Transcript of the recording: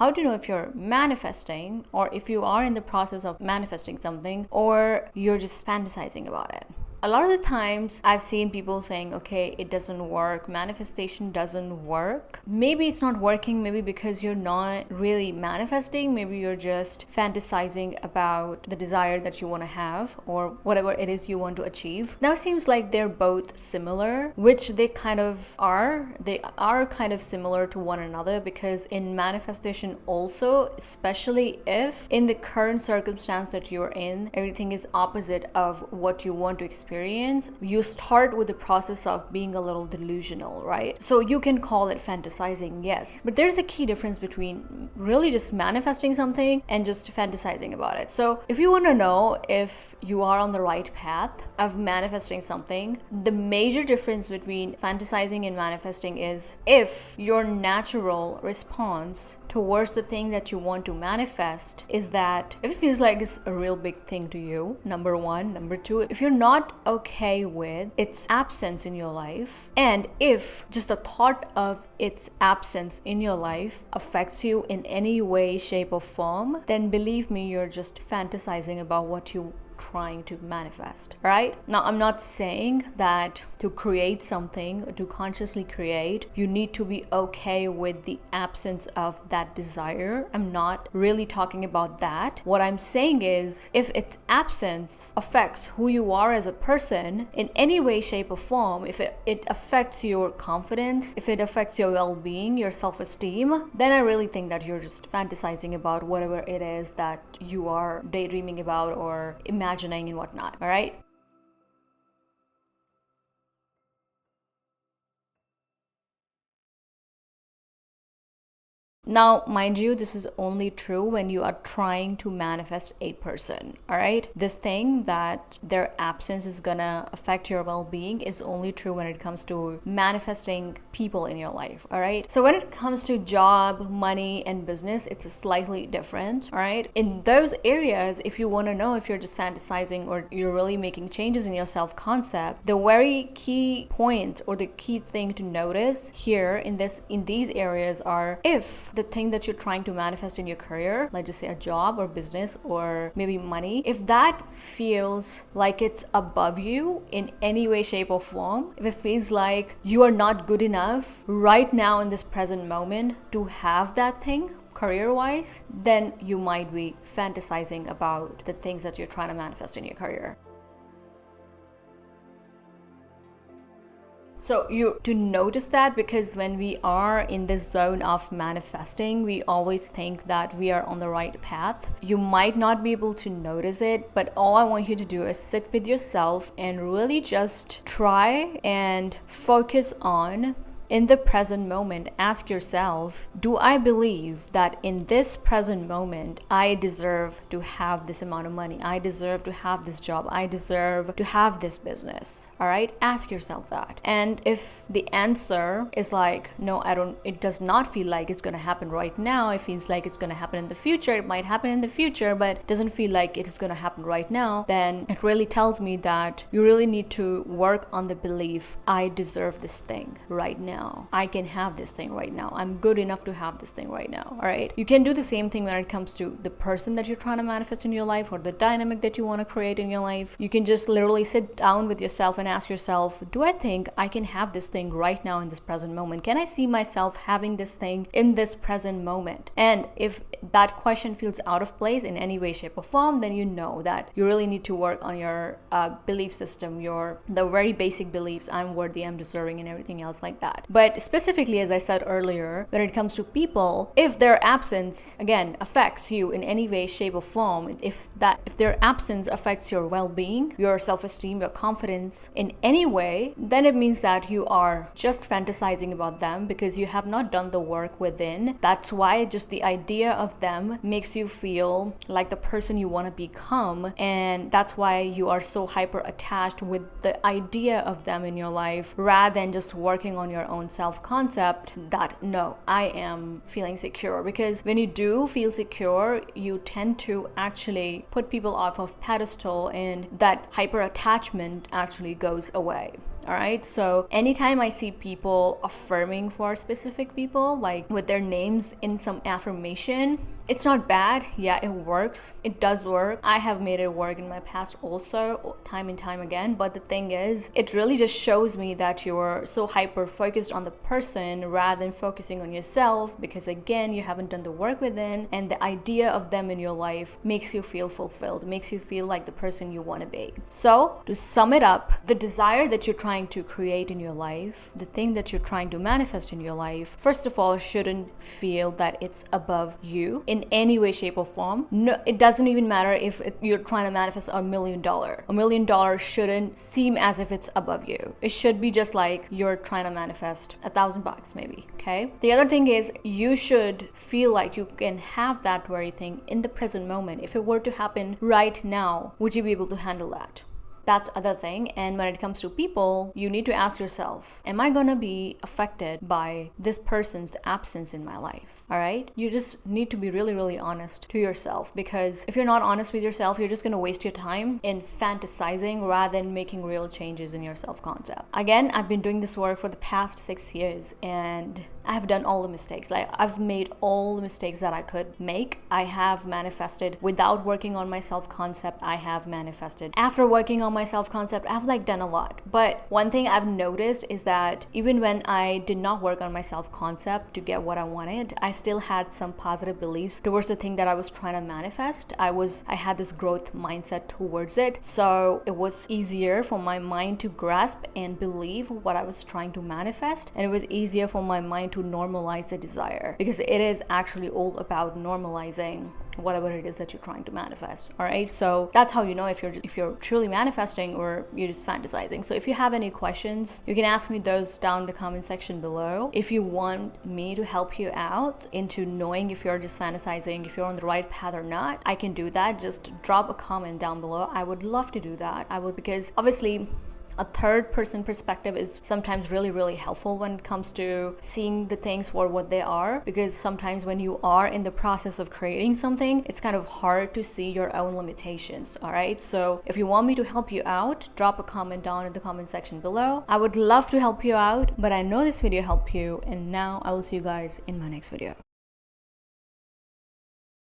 how to know if you're manifesting, or if you are in the process of manifesting something, or you're just fantasizing about it. A lot of the times I've seen people saying, okay, it doesn't work, manifestation doesn't work. Maybe it's not working, maybe because you're not really manifesting, maybe you're just fantasizing about the desire that you want to have, or whatever it is you want to achieve. Now it seems like they're both similar, which they kind of are. They are kind of similar to one another, because in manifestation also, especially if in the current circumstance that you're in, everything is opposite of what you want to experience, you start with the process of being a little delusional, right? So you can call it fantasizing, yes, but there's a key difference between really just manifesting something and just fantasizing about it. So if you want to know if you are on the right path of manifesting something, the major difference between fantasizing and manifesting is if your natural response towards the thing that you want to manifest is that if it feels like it's a real big thing to you, number one. Number two, if you're not okay with its absence in your life, and if just the thought of its absence in your life affects you in any way, shape, or form, then believe me, you're just fantasizing about what you trying to manifest, right? Now, I'm not saying that to create something, or to consciously create, you need to be okay with the absence of that desire. I'm not really talking about that. What I'm saying is, if its absence affects who you are as a person in any way, shape, or form, if it affects your confidence, if it affects your well-being, your self-esteem, then I really think that you're just fantasizing about whatever it is that you are daydreaming about or imagining and whatnot, all right? Now, mind you, this is only true when you are trying to manifest a person, all right? This thing that their absence is gonna affect your well-being is only true when it comes to manifesting people in your life, all right? So when it comes to job, money, and business, it's slightly different, all right? In those areas, if you want to know if you're just fantasizing or you're really making changes in your self-concept, the very key point or the key thing to notice here in these areas are if the thing that you're trying to manifest in your career, let's just say a job or business or maybe money, if that feels like it's above you in any way, shape, or form, if it feels like you are not good enough right now in this present moment to have that thing, career-wise, then you might be fantasizing about the things that you're trying to manifest in your career. So you to notice that, because when we are in this zone of manifesting, we always think that we are on the right path. You might not be able to notice it, but all I want you to do is sit with yourself and really just try and focus on in the present moment. Ask yourself, do I believe that in this present moment, I deserve to have this amount of money? I deserve to have this job. I deserve to have this business. All right? Ask yourself that. And if the answer is like, no, it does not feel like it's going to happen right now. It feels like it's going to happen in the future. It might happen in the future, but it doesn't feel like it is going to happen right now. Then it really tells me that you really need to work on the belief, I deserve this thing right now. I can have this thing right now. I'm good enough to have this thing right now. All right. You can do the same thing when it comes to the person that you're trying to manifest in your life or the dynamic that you want to create in your life. You can just literally sit down with yourself and ask yourself, do I think I can have this thing right now in this present moment? Can I see myself having this thing in this present moment? And if that question feels out of place in any way, shape, or form, then you know that you really need to work on your belief system, the very basic beliefs, I'm worthy, I'm deserving, and everything else like that. But specifically, as I said earlier, when it comes to people, if their absence, again, affects you in any way, shape, or form, if their absence affects your well-being, your self-esteem, your confidence in any way, then it means that you are just fantasizing about them because you have not done the work within. That's why just the idea of them makes you feel like the person you want to become, and that's why you are so hyper attached with the idea of them in your life rather than just working on your own self-concept that, no, I am feeling secure. Because when you do feel secure, you tend to actually put people off of pedestal, and that hyper attachment actually goes away. All right, so anytime I see people affirming for specific people, like with their names in some affirmation, it's not bad. Yeah, it works. It does work. I have made it work in my past also, time and time again. But the thing is, it really just shows me that you're so hyper focused on the person rather than focusing on yourself, because again, you haven't done the work within, and the idea of them in your life makes you feel fulfilled, makes you feel like the person you want to be. So, to sum it up, the desire that you're trying to create in your life, the thing that you're trying to manifest in your life, first of all, shouldn't feel that it's above you in any way, shape, or form. No, it doesn't even matter if you're trying to manifest $1 million. $1 million shouldn't seem as if it's above you. It should be just like you're trying to manifest $1,000 maybe. Okay. The other thing is, you should feel like you can have that very thing in the present moment. If it were to happen right now, would you be able to handle that? That's other thing. And when it comes to people, you need to ask yourself, am I gonna be affected by this person's absence in my life? All right, you just need to be really, really honest to yourself, because if you're not honest with yourself, you're just gonna waste your time in fantasizing rather than making real changes in your self-concept. Again, I've been doing this work for the past 6 years, and I have done all the mistakes. Like, I've made all the mistakes that I could make. I have manifested without working on my self-concept. I have manifested after working on my self-concept. I've done a lot. But one thing I've noticed is that even when I did not work on my self-concept to get what I wanted, I still had some positive beliefs towards the thing that I was trying to manifest. I had this growth mindset towards it. So it was easier for my mind to grasp and believe what I was trying to manifest. And it was easier for my mind to normalize the desire, because it is actually all about normalizing whatever it is that you're trying to manifest. All right, so that's how you know if you're truly manifesting or you're just fantasizing. So if you have any questions, you can ask me those down in the comment section below. If you want me to help you out into knowing if you're just fantasizing, if you're on the right path or not, I can do that. Just drop a comment down below. I would love to do that. Because obviously a third person perspective is sometimes really, really helpful when it comes to seeing the things for what they are, because sometimes when you are in the process of creating something, it's kind of hard to see your own limitations. All right, so if you want me to help you out, drop a comment down in the comment section below. I would love to help you out, but I know this video helped you, and now I will see you guys in my next video.